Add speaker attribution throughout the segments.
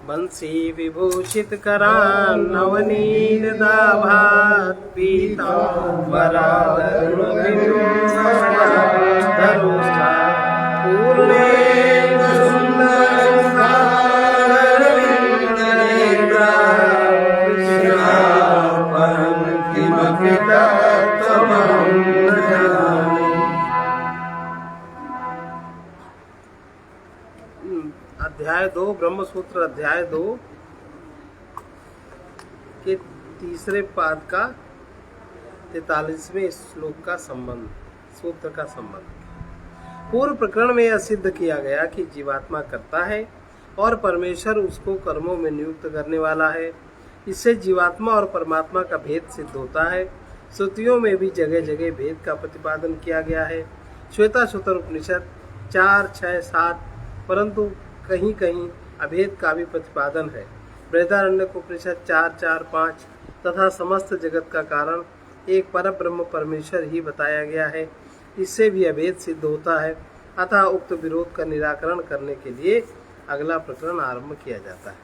Speaker 1: बंसी विभूषित करान नवनील दाभात पीतांबराधरुण धरुष्ठा पूर्णेन्दु सुन्दरमुखारविन्दनेत्रा कृष्णार्पणं किमपि तत्त्वमहं न जाने। अध्याय 2 ब्रह्मसूत्र अध्याय 2 के तीसरे पाद का 43वें श्लोक का संबंध, सूत्र का संबंध। पूर्व प्रकरण में यह सिद्ध किया गया कि जीवात्मा करता है और परमेश्वर उसको कर्मों में नियुक्त करने वाला है। इससे जीवात्मा और परमात्मा का भेद सिद्ध होता है। श्रुतियों में भी जगह जगह भेद का प्रतिपादन किया गया है। श्वेताश्वतर उपनिषद 4, 6, 7, परंतु कहीं कहीं अभेद का भी प्रतिपादन है। बृहदारण्यक उपनिषद 4, 4, 5 तथा समस्त जगत का कारण एक परब्रह्म परमेश्वर ही बताया गया है। इससे भी अभेद सिद्ध होता है। अतः उक्त विरोध का निराकरण करने के लिए अगला प्रकरण आरंभ किया जाता है।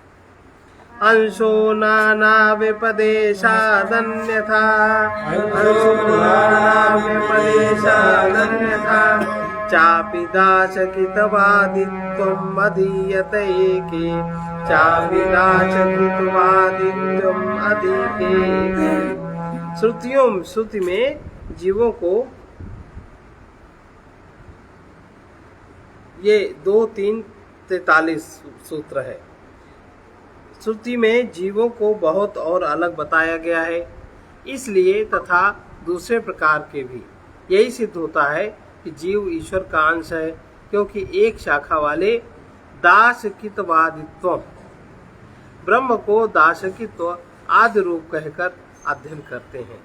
Speaker 1: अंशो नाना विपदेशादन्यथा चापि दाशकितवादित्वम् अधीयते एके चापि दाशकितवादित्वम् अधीयते। श्रुति में जीवों को ये 2, 3, 43 सूत्र है। श्रुति में जीवों को बहुत और अलग बताया गया है। इसलिए तथा दूसरे प्रकार के भी यही सिद्ध होता है कि जीव ईश्वर का अंश है, क्योंकि एक शाखा वाले दाशकितवादित्व ब्रह्म को दाशकित्व आदि रूप कहकर अध्ययन करते हैं।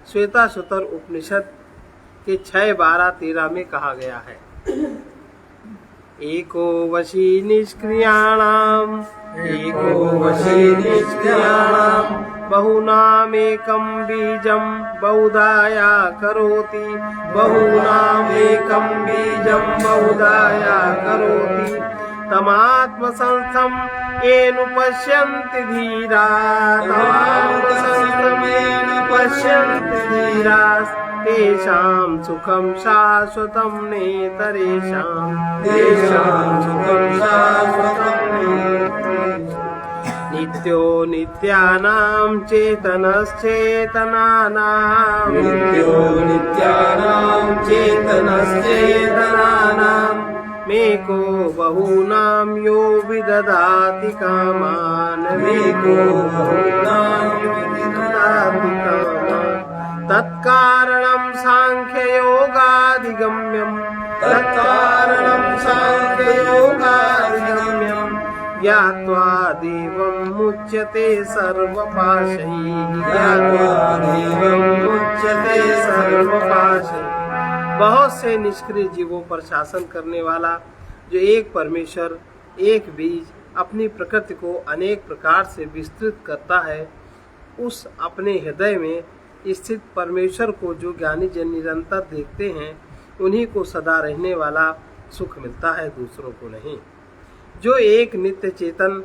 Speaker 1: श्वेताश्वतर उपनिषद के 6, 12, 13 में कहा गया है एको वशी निष्क्रियाणाम बहुनामेकं बीजं बहुधाया करोति तमात्मसंस्थं येन पश्यन्ति धीराः तेषां सुखं शाश्वतं नेतरेषां नित्यो नित्यानां चेतनश्चेतनानां मेको बहूनां यो विदधाति कामान् तत्कारणं सांख्ययोगाधिगम्यं ज्ञात्वा देवं मुच्यते सर्वपाशैः। बहुत से निष्क्रिय जीवों पर शासन करने वाला जो एक परमेश्वर, एक बीज अपनी प्रकृति को अनेक प्रकार से विस्तृत करता है, उस अपने हृदय में स्थित परमेश्वर को जो ज्ञानी जन निरंतर देखते हैं, उन्हीं को सदा रहने वाला सुख मिलता है, दूसरों को नहीं। जो एक नित्य चेतन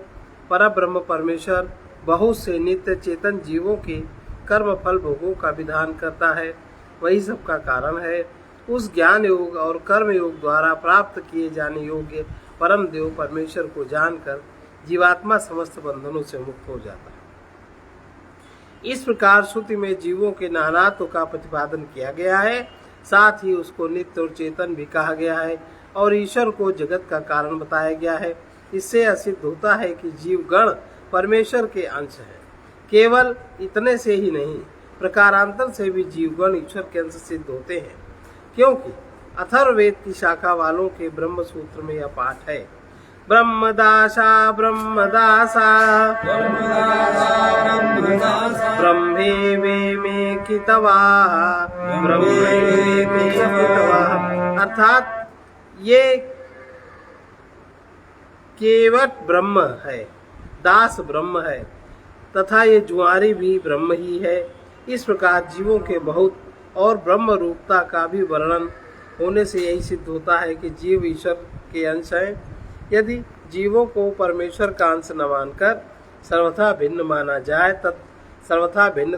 Speaker 1: परब्रह्म परमेश्वर बहुत से नित्य चेतन जीवों के कर्म फल भोगों का विधान करता है, वही सबका कारण है। उस ज्ञान योग और कर्म योग द्वारा प्राप्त किए जाने योग्य परम देव परमेश्वर को जानकर जीवात्मा समस्त बंधनों से मुक्त हो जाता है। इस प्रकार श्रुति में जीवों के नानात्व का प्रतिपादन किया गया है। साथ ही उसको नित्य और चेतन भी कहा गया है और ईश्वर को जगत का कारण बताया गया है। इससे सिद्ध होता है कि जीव गण परमेश्वर के अंश हैं। केवल इतने से ही नहीं, प्रकारांतर से भी जीवगण ईश्वर के अंश सिद्ध होते हैं, क्योंकि अथर्ववेद की शाखा वालों के ब्रह्म सूत्र में यह पाठ है ब्रह्मदासा ब्रह्मे मे कितवा अर्थात ये केवट ब्रह्म है, दास ब्रह्म है तथा ये जुआरी भी ब्रह्म ही है। इस प्रकार जीवों के बहुत और ब्रह्म रूपता का भी वर्णन होने से यही सिद्ध होता है कि जीव ईश्वर के अंश हैं। यदि जीवों को परमेश्वर का अंश न मानकर सर्वथा भिन्न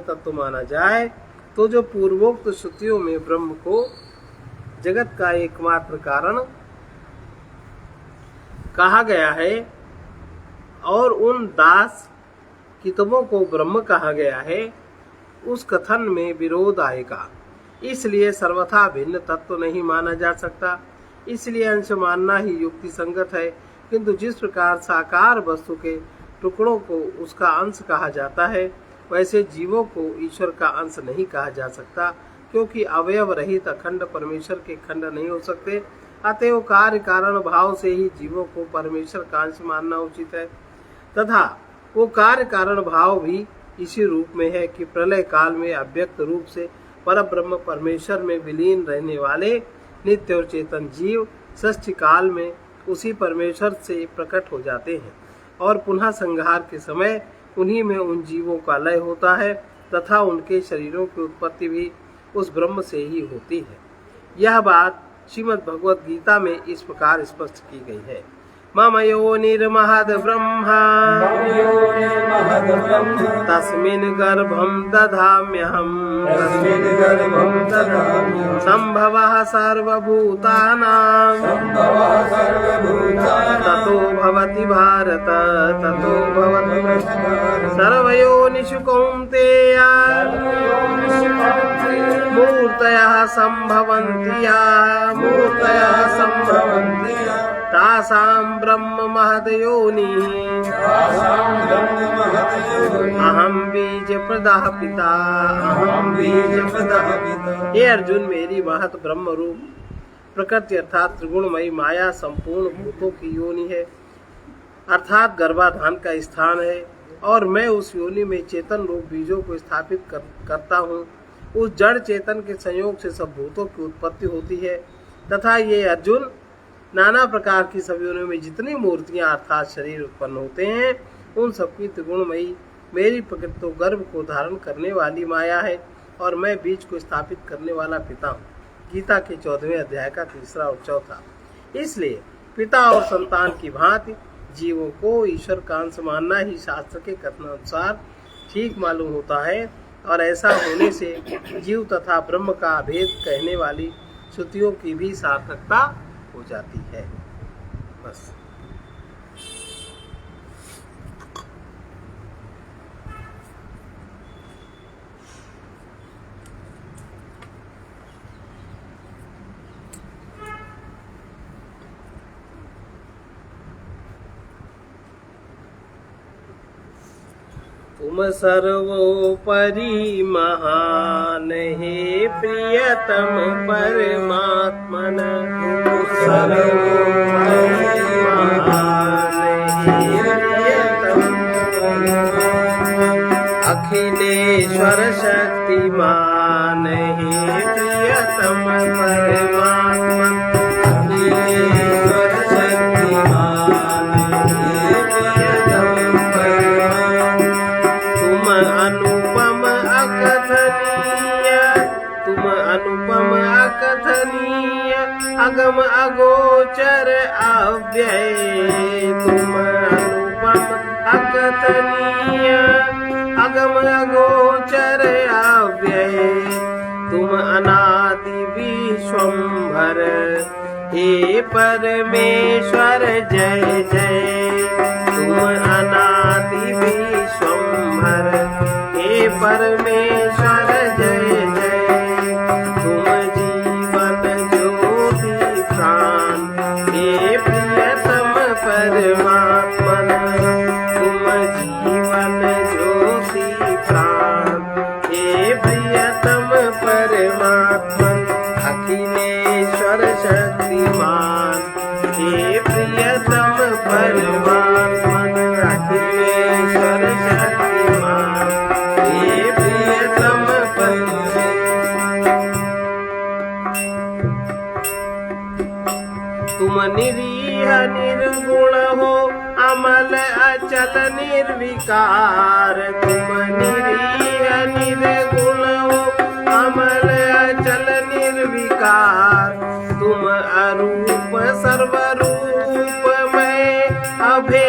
Speaker 1: तत्व माना जाए, तो जो पूर्वोक्त श्रुतियों में ब्रह्म को जगत का एकमात्र कारण कहा गया है और उन दास किताबों को ब्रह्म कहा गया है, उस कथन में विरोध आएगा। इसलिए सर्वथा भिन्न तत्व नहीं माना जा सकता। इसलिए अंश मानना ही युक्ति संगत है। किंतु जिस प्रकार साकार वस्तु के टुकड़ों को उसका अंश कहा जाता है, वैसे जीवों को ईश्वर का अंश नहीं कहा जा सकता, क्योंकि अवयव रहित अखंड परमेश्वर के खंड नहीं हो सकते। अतएव कार्य कारण भाव से ही जीवों को परमेश्वर का अंश मानना उचित है, तथा वो कार्य कारण भाव भी इसी रूप में है कि प्रलय काल में अव्यक्त रूप से परब्रह्म परमेश्वर में विलीन रहने वाले नित्य और चेतन जीव षष्ठी काल में उसी परमेश्वर से प्रकट हो जाते हैं और पुनः संहार के समय उन्हीं में उन जीवों का लय होता है तथा उनके शरीरों की उत्पत्ति भी उस ब्रह्म से ही होती है। यह बात श्रीमद् भगवद गीता में इस प्रकार स्पष्ट की गई है। मम योनिर्महद् ब्रह्मा तस्मिन् गर्भं दधाम्यहम् सम्भवः सर्वभूतानां ततो भवति भारत ततो भवति सर्वयोनिषु कौन्तेय मूर्तयः सम्भवन्ति तासां ब्रह्म महद् योनिः अहम बीज प्रदाह पिता हे अर्जुन, मेरी महत ब्रह्म रूप प्रकृति अर्थात त्रिगुणमयी माया संपूर्ण भूतों की योनि है, अर्थात गर्भाधान का स्थान है, और मैं उस योनि में चेतन रूप बीजों को स्थापित करता हूँ। उस जड़ चेतन के संयोग से सब भूतों की उत्पत्ति होती है तथा ये अर्जुन नाना प्रकार की सब योनियों में जितनी मूर्तियां अर्थात शरीर उत्पन्न होते हैं, उन सबकी त्रिगुणमयी मेरी प्रकृति तो गर्भ को धारण करने वाली माया है और मैं बीज को स्थापित करने वाला पिता हूँ। गीता के 14वें अध्याय का 3 और 4। इसलिए पिता और संतान की भांति जीवों को ईश्वर का अंश मानना ही शास्त्र के कथनानुसार ठीक मालूम होता है, और ऐसा होने से जीव तथा ब्रह्म का भेद कहने वाली श्रुतियों की भी सार्थकता हो जाती है। बस तुम सर्वोपरि महान हे प्रियतम परमात्मन, सर्वोपरि महान हे प्रियतम अखिलेश्वर शक्तिमान हे प्रियतम परमात्मन, अखिलेश्वर शक्तिमान हे प्रियतम परमात्मन, अनुपम अकथनीय अगम अगोचर अव्यय, तुम अनुपम अकथनीय अगम अगोचर अव्यय, तुम अनादि विश्वंभर हे परमेश्वर जय जय, तुम अनादि विश्वंभर हे परमेश्वर जय जय, तुम जीवन ज्योति प्राण हे प्रियतम परमात्मन, तुम जीवन ज्योति प्राण हे प्रियतम परमात्मन, अखिलेश्वर शक्तिमान हे प्रियतम परमात्मन, अखिलेश्वर शक्तिमान हे प्रियतम तुम निरीह निर्गुण हो अमल अचल निर्विकार, तुम निरीह निर्गुण हो अमल अचल निर्विकार, तुम अरूप सर्वरूप में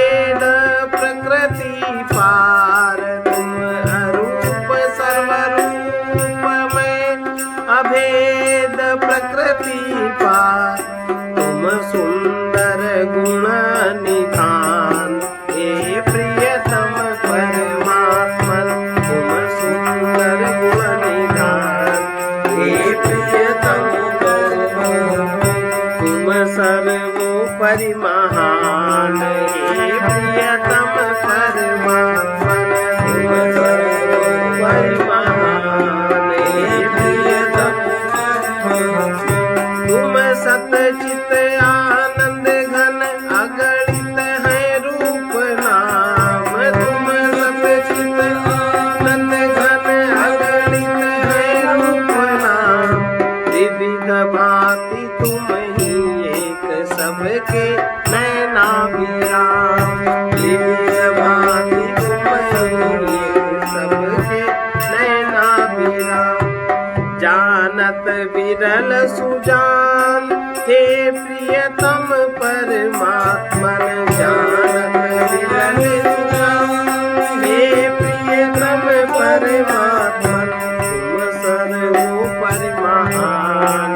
Speaker 1: अभेद प्रकृति पार, तुम अरूप सर्वरूपमय अभेद प्रकृति पार, तुम सुंदर गुण निधान, हे प्रियतम परमात्मन, तुम सुंदर गुण निधान, हे प्रियतम तुम सर्वोपरि महान, हे प्रियतम परमात्मन, तुम सर्वोपरि महान, हे प्रियतम तुम सतचित आनंद घन अगणित है रूप नाम, तुम सतचित आनंद घन अगणित है रूप नाम, विविध भांति तुम ही एक सबके नैनाभिराम, विविध भांति तुम ही एक सबके नैनाभिराम, जानत विरल सुजान, हे प्रियतम परमात्मन, जानत विरल सुजान, हे प्रियतम परमात्मन, तुम सर्वोपरि महान,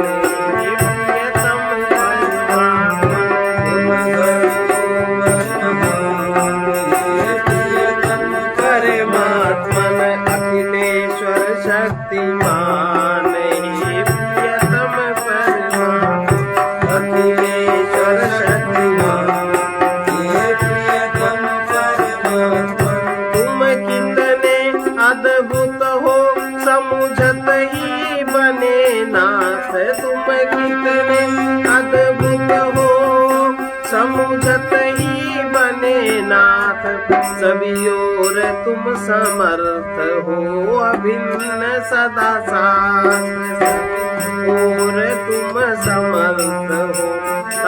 Speaker 1: हे प्रियतम परमात्मन, तुम सर्वोपरि महान, हे प्रियतम परमात्मन, अखिलेश्वर शक्तिमान, हे प्रियतम परमात्मन, अखिलेश्वर शक्तिमान, हे प्रियतम परमात्मन, तुम कितने अद्भुत हो समुझत ही बने नाथ, तुम कितने अद्भुत हो समुझत ही बने नाथ, सभी ओर तुम समर्थ हो अभिन्न सदा साथ, और तुम समर्थ हो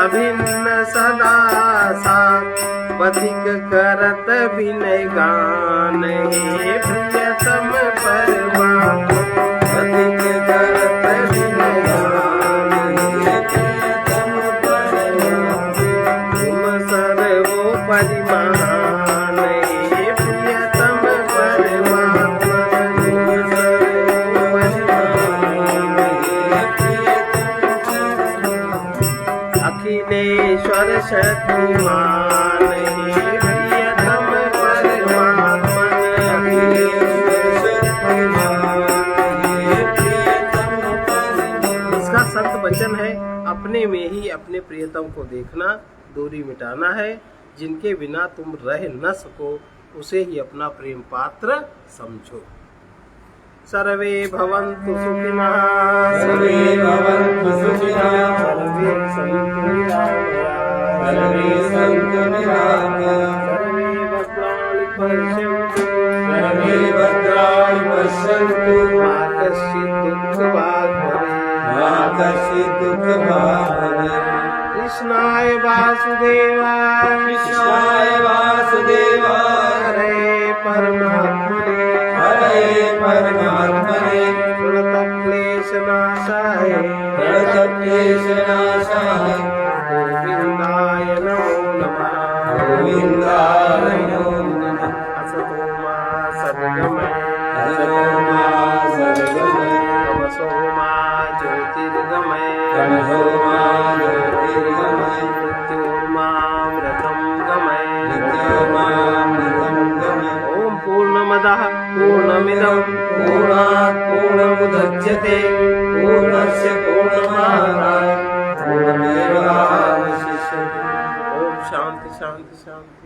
Speaker 1: अभिन्न सदा साथ, पथिक करत विनय गान, हे प्रियतम परमात्मन, पथिक करत विनय गान, हे प्रियतम परमात्मन, तुम सर्वोपरि महान, हे प्रियतम परमात्मन, तुम सर्वोपरि महान, हे प्रियतम अखिलेश्वर शक्तिमान, हे प्रियतम परमात्मन, अखिलेश्वर शक्तिमान, हे प्रियतम परमात्मन। इसका संत वचन है, अपने में ही अपने प्रियतम को देखना, दूरी मिटाना है, जिनके बिना तुम रह न सको उसे ही अपना प्रेम पात्र समझो। सर्वे भवन्तु सुखिनः,
Speaker 2: सर्वे भवन्तु सुखिनः,
Speaker 1: सर्वे सन्तु निरामयाः,
Speaker 2: सर्वे सन्तु निरामयाः,
Speaker 1: सर्वे भद्राणि पश्यन्तु,
Speaker 2: सर्वे भद्राणि पश्यन्तु,
Speaker 1: मा कश्चित् दुःखभाग् भवेत्,
Speaker 2: मा कश्चित् दुःखभाग् भवेत्।
Speaker 1: कृष्णाय वासुदेवाय,
Speaker 2: कृष्णाय वासुदेवाय,
Speaker 1: हरे परमात्मने,
Speaker 2: हरे परमात्मने,
Speaker 1: प्रणतक्लेशनाशाय,
Speaker 2: प्रणतक्लेशनाशाय,
Speaker 1: गोविन्दाय नमो नमः,
Speaker 2: गोविन्दाय नमो नमः।
Speaker 1: असतो मा सद्गमय,
Speaker 2: असतो मा सद्गमय,
Speaker 1: तमसो मा ज्योतिर्गमय,
Speaker 2: तमसो मा ज्योतिर्गमय,
Speaker 1: मृत्योर्मामृतं गमय,
Speaker 2: मृत्योर्मामृतं गमय।
Speaker 1: ॐ पूर्णमदः पूर्णमिदं पूर्णात् पूर्णमुदच्यते,
Speaker 2: पूर्णस्य पूर्णमादाय पूर्णमेवावशिष्यते।
Speaker 1: ॐ शान्ति शान्ति शान्ति।